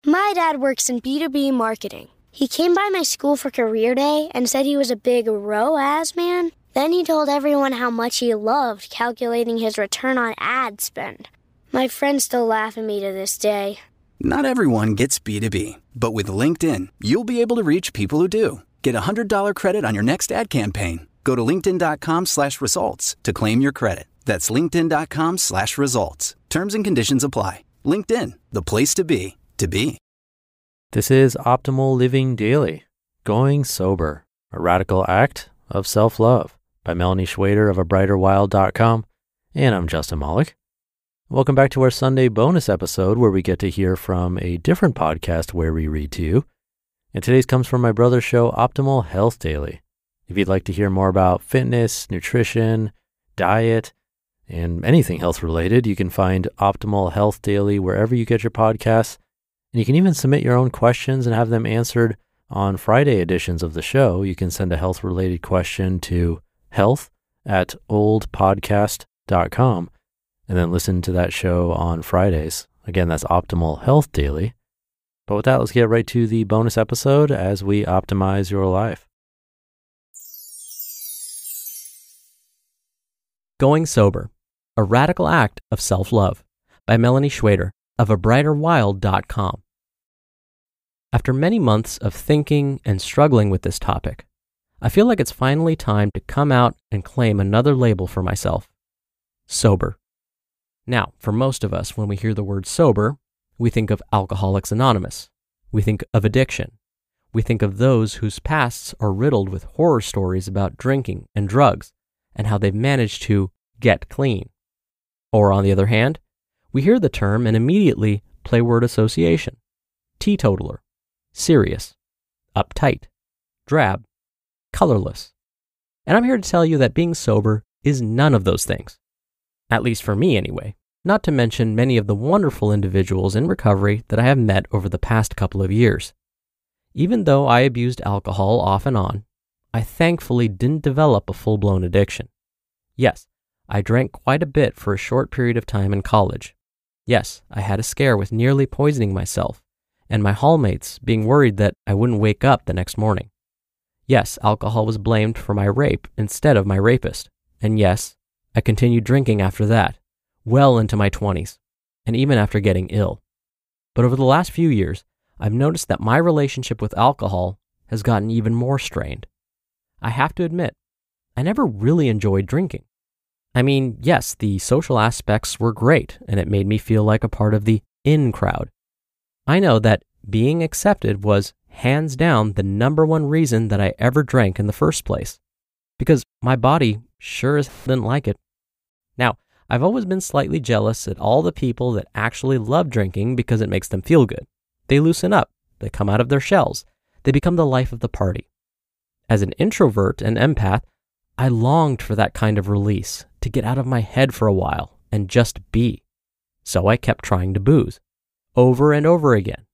My dad works in B2B marketing. He came by my school for career day and said he was a big ROAS man. Then he told everyone how much he loved calculating his return on ad spend. My friends still laugh at me to this day. Not everyone gets B2B, but with LinkedIn, you'll be able to reach people who do. Get a $100 credit on your next ad campaign. Go to linkedin.com/results to claim your credit. That's linkedin.com/results. Terms and conditions apply. LinkedIn, the place to be, to be. This is Optimal Living Daily, Going Sober, a Radical Act of Self-Love by Melanie Schwader of abrighterwild.com. And I'm Justin Malik. Welcome back to our Sunday bonus episode where we get to hear from a different podcast where we read to you. And today's comes from my brother's show, Optimal Health Daily. If you'd like to hear more about fitness, nutrition, diet, and anything health related, you can find Optimal Health Daily wherever you get your podcasts. And you can even submit your own questions and have them answered on Friday editions of the show. You can send a health related question to health@oldpodcast.com and then listen to that show on Fridays. Again, that's Optimal Health Daily. But with that, let's get right to the bonus episode as we optimize your life. Going Sober, a Radical Act of Self-Love by Melanie Schwader of abrighterwild.com. After many months of thinking and struggling with this topic, I feel like it's finally time to come out and claim another label for myself: sober. Now, for most of us, when we hear the word sober, we think of Alcoholics Anonymous. We think of addiction. We think of those whose pasts are riddled with horror stories about drinking and drugs and how they've managed to get clean. Or on the other hand, we hear the term and immediately play word association: teetotaler, serious, uptight, drab, colorless. And I'm here to tell you that being sober is none of those things. At least for me anyway, not to mention many of the wonderful individuals in recovery that I have met over the past couple of years. Even though I abused alcohol off and on, I thankfully didn't develop a full-blown addiction. Yes, I drank quite a bit for a short period of time in college. Yes, I had a scare with nearly poisoning myself, and my hallmates being worried that I wouldn't wake up the next morning. Yes, alcohol was blamed for my rape instead of my rapist. And yes, I continued drinking after that, well into my 20s, and even after getting ill. But over the last few years, I've noticed that my relationship with alcohol has gotten even more strained. I have to admit, I never really enjoyed drinking. I mean, yes, the social aspects were great, and it made me feel like a part of the in crowd. I know that being accepted was hands down the number one reason that I ever drank in the first place, because my body sure as hell didn't like it. Now, I've always been slightly jealous at all the people that actually love drinking because it makes them feel good. They loosen up, they come out of their shells, they become the life of the party. As an introvert and empath, I longed for that kind of release, to get out of my head for a while and just be. So I kept trying to booze, over and over again,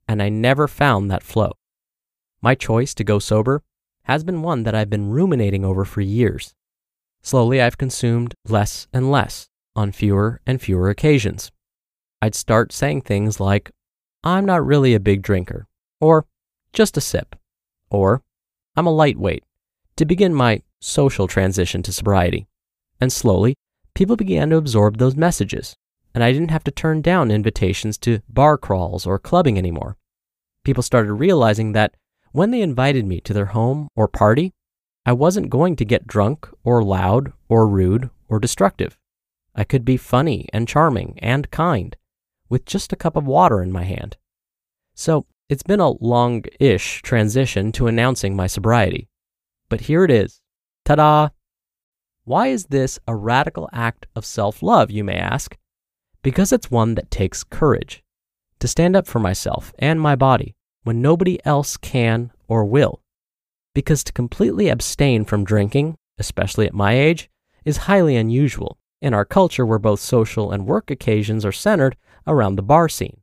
and I never found that flow. My choice to go sober has been one that I've been ruminating over for years. Slowly, I've consumed less and less on fewer and fewer occasions. I'd start saying things like, "I'm not really a big drinker," or "just a sip," or "I'm a lightweight," to begin my social transition to sobriety. And slowly, people began to absorb those messages, and I didn't have to turn down invitations to bar crawls or clubbing anymore. People started realizing that when they invited me to their home or party, I wasn't going to get drunk or loud or rude or destructive. I could be funny and charming and kind with just a cup of water in my hand. So it's been a long-ish transition to announcing my sobriety. But here it is. Ta-da! Why is this a radical act of self-love, you may ask? Because it's one that takes courage to stand up for myself and my body when nobody else can or will. Because to completely abstain from drinking, especially at my age, is highly unusual in our culture where both social and work occasions are centered around the bar scene.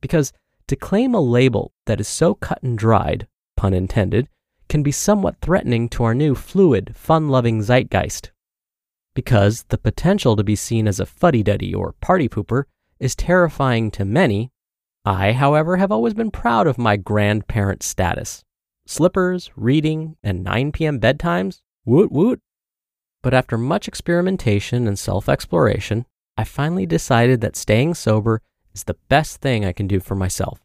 Because to claim a label that is so cut and dried, pun intended, can be somewhat threatening to our new fluid, fun-loving zeitgeist. Because the potential to be seen as a fuddy-duddy or party pooper is terrifying to many, I, however, have always been proud of my grandparent status. Slippers, reading, and 9 p.m. bedtimes? Woot woot. But after much experimentation and self-exploration, I finally decided that staying sober is the best thing I can do for myself.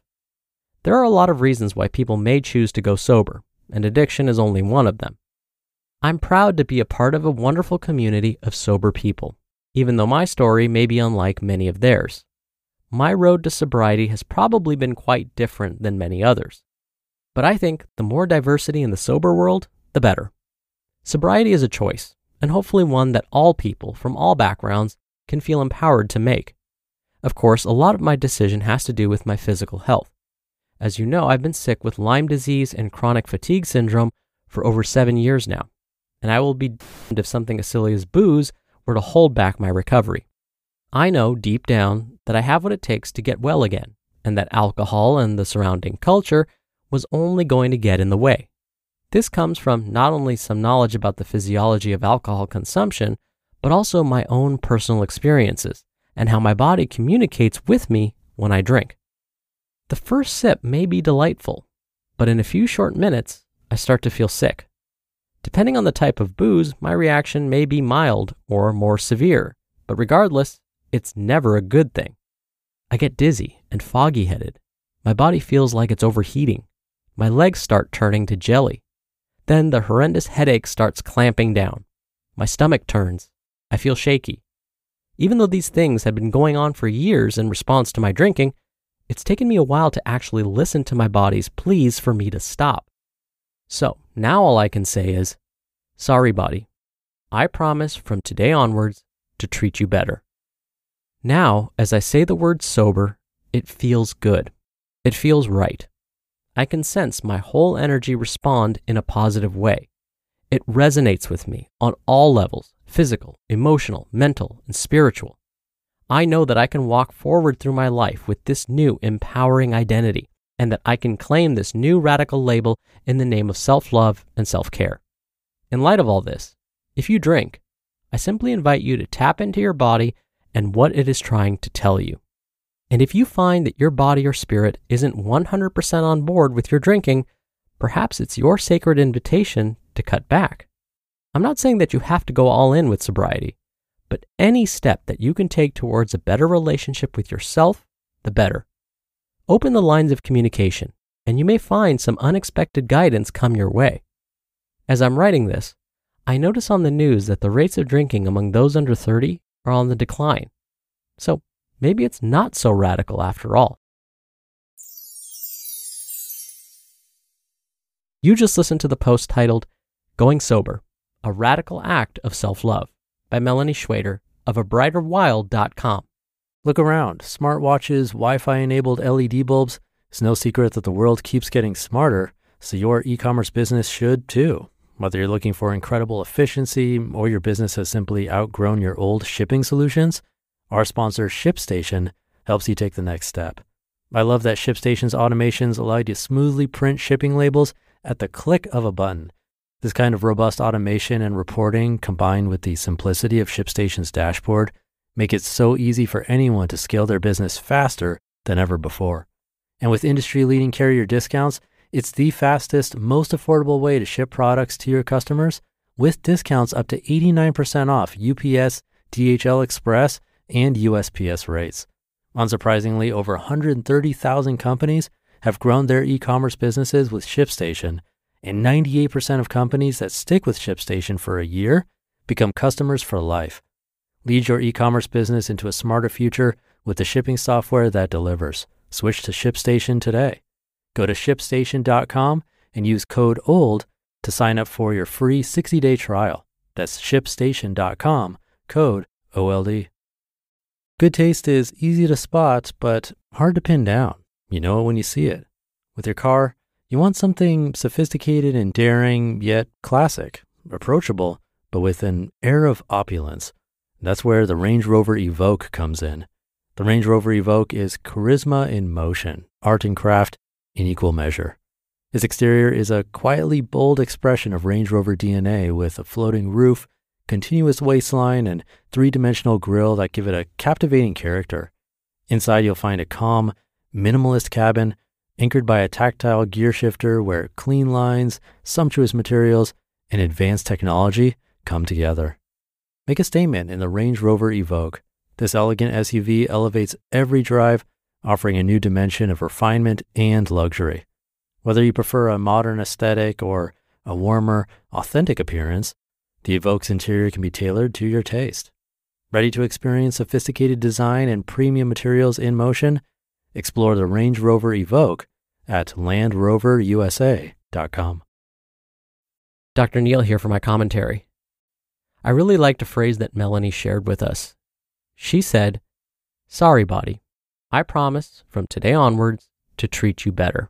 There are a lot of reasons why people may choose to go sober, and addiction is only one of them. I'm proud to be a part of a wonderful community of sober people, even though my story may be unlike many of theirs. My road to sobriety has probably been quite different than many others. But I think the more diversity in the sober world, the better. Sobriety is a choice, and hopefully one that all people from all backgrounds can feel empowered to make. Of course, a lot of my decision has to do with my physical health. As you know, I've been sick with Lyme disease and chronic fatigue syndrome for over 7 years now, and I will be damned if something as silly as booze were to hold back my recovery. I know deep down that I have what it takes to get well again, and that alcohol and the surrounding culture was only going to get in the way. This comes from not only some knowledge about the physiology of alcohol consumption, but also my own personal experiences and how my body communicates with me when I drink. The first sip may be delightful, but in a few short minutes, I start to feel sick. Depending on the type of booze, my reaction may be mild or more severe, but regardless, it's never a good thing. I get dizzy and foggy-headed. My body feels like it's overheating. My legs start turning to jelly. Then the horrendous headache starts clamping down. My stomach turns. I feel shaky. Even though these things had been going on for years in response to my drinking, it's taken me a while to actually listen to my body's pleas for me to stop. So now all I can say is, sorry body, I promise from today onwards to treat you better. Now, as I say the word sober, it feels good. It feels right. I can sense my whole energy respond in a positive way. It resonates with me on all levels, physical, emotional, mental, and spiritual. I know that I can walk forward through my life with this new empowering identity, and that I can claim this new radical label in the name of self-love and self-care. In light of all this, if you drink, I simply invite you to tap into your body and what it is trying to tell you. And if you find that your body or spirit isn't 100% on board with your drinking, perhaps it's your sacred invitation to cut back. I'm not saying that you have to go all in with sobriety, but any step that you can take towards a better relationship with yourself, the better. Open the lines of communication, and you may find some unexpected guidance come your way. As I'm writing this, I notice on the news that the rates of drinking among those under 30 are on the decline. So maybe it's not so radical after all. You just listened to the post titled, Going Sober, A Radical Act of Self-Love by Melanie Schwader of abrighterwild.com. Look around. Smartwatches, Wi-Fi enabled LED bulbs. It's no secret that the world keeps getting smarter, so your e-commerce business should too. Whether you're looking for incredible efficiency or your business has simply outgrown your old shipping solutions, our sponsor ShipStation helps you take the next step. I love that ShipStation's automations allow you to smoothly print shipping labels at the click of a button. This kind of robust automation and reporting, combined with the simplicity of ShipStation's dashboard, make it so easy for anyone to scale their business faster than ever before. And with industry-leading carrier discounts, it's the fastest, most affordable way to ship products to your customers, with discounts up to 89% off UPS, DHL Express, and USPS rates. Unsurprisingly, over 130,000 companies have grown their e-commerce businesses with ShipStation, and 98% of companies that stick with ShipStation for a year become customers for life. Lead your e-commerce business into a smarter future with the shipping software that delivers. Switch to ShipStation today. Go to ShipStation.com and use code OLD to sign up for your free 60-day trial. That's ShipStation.com, code OLD. Good taste is easy to spot, but hard to pin down. You know it when you see it. With your car, you want something sophisticated and daring, yet classic, approachable, but with an air of opulence. That's where the Range Rover Evoque comes in. The Range Rover Evoque is charisma in motion, art and craft in equal measure. Its exterior is a quietly bold expression of Range Rover DNA with a floating roof, continuous waistline, and three-dimensional grille that give it a captivating character. Inside, you'll find a calm, minimalist cabin anchored by a tactile gear shifter where clean lines, sumptuous materials, and advanced technology come together. Make a statement in the Range Rover Evoque. This elegant SUV elevates every drive, offering a new dimension of refinement and luxury. Whether you prefer a modern aesthetic or a warmer, authentic appearance, the Evoque's interior can be tailored to your taste. Ready to experience sophisticated design and premium materials in motion? Explore the Range Rover Evoque at LandRoverUSA.com. Dr. Neil here for my commentary. I really liked a phrase that Melanie shared with us. She said, "Sorry, body, I promise from today onwards to treat you better."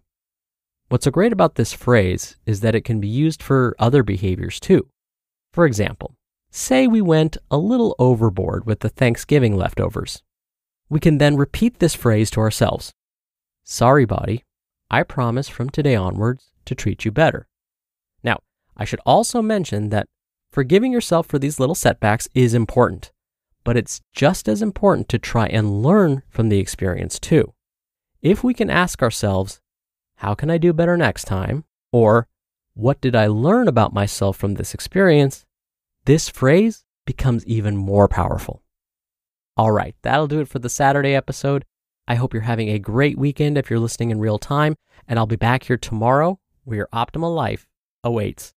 What's so great about this phrase is that it can be used for other behaviors too. For example, say we went a little overboard with the Thanksgiving leftovers. We can then repeat this phrase to ourselves. "Sorry, body, I promise from today onwards to treat you better." Now, I should also mention that forgiving yourself for these little setbacks is important, but it's just as important to try and learn from the experience too. If we can ask ourselves, how can I do better next time? Or, what did I learn about myself from this experience? This phrase becomes even more powerful. All right, that'll do it for the Saturday episode. I hope you're having a great weekend if you're listening in real time, and I'll be back here tomorrow where your optimal life awaits.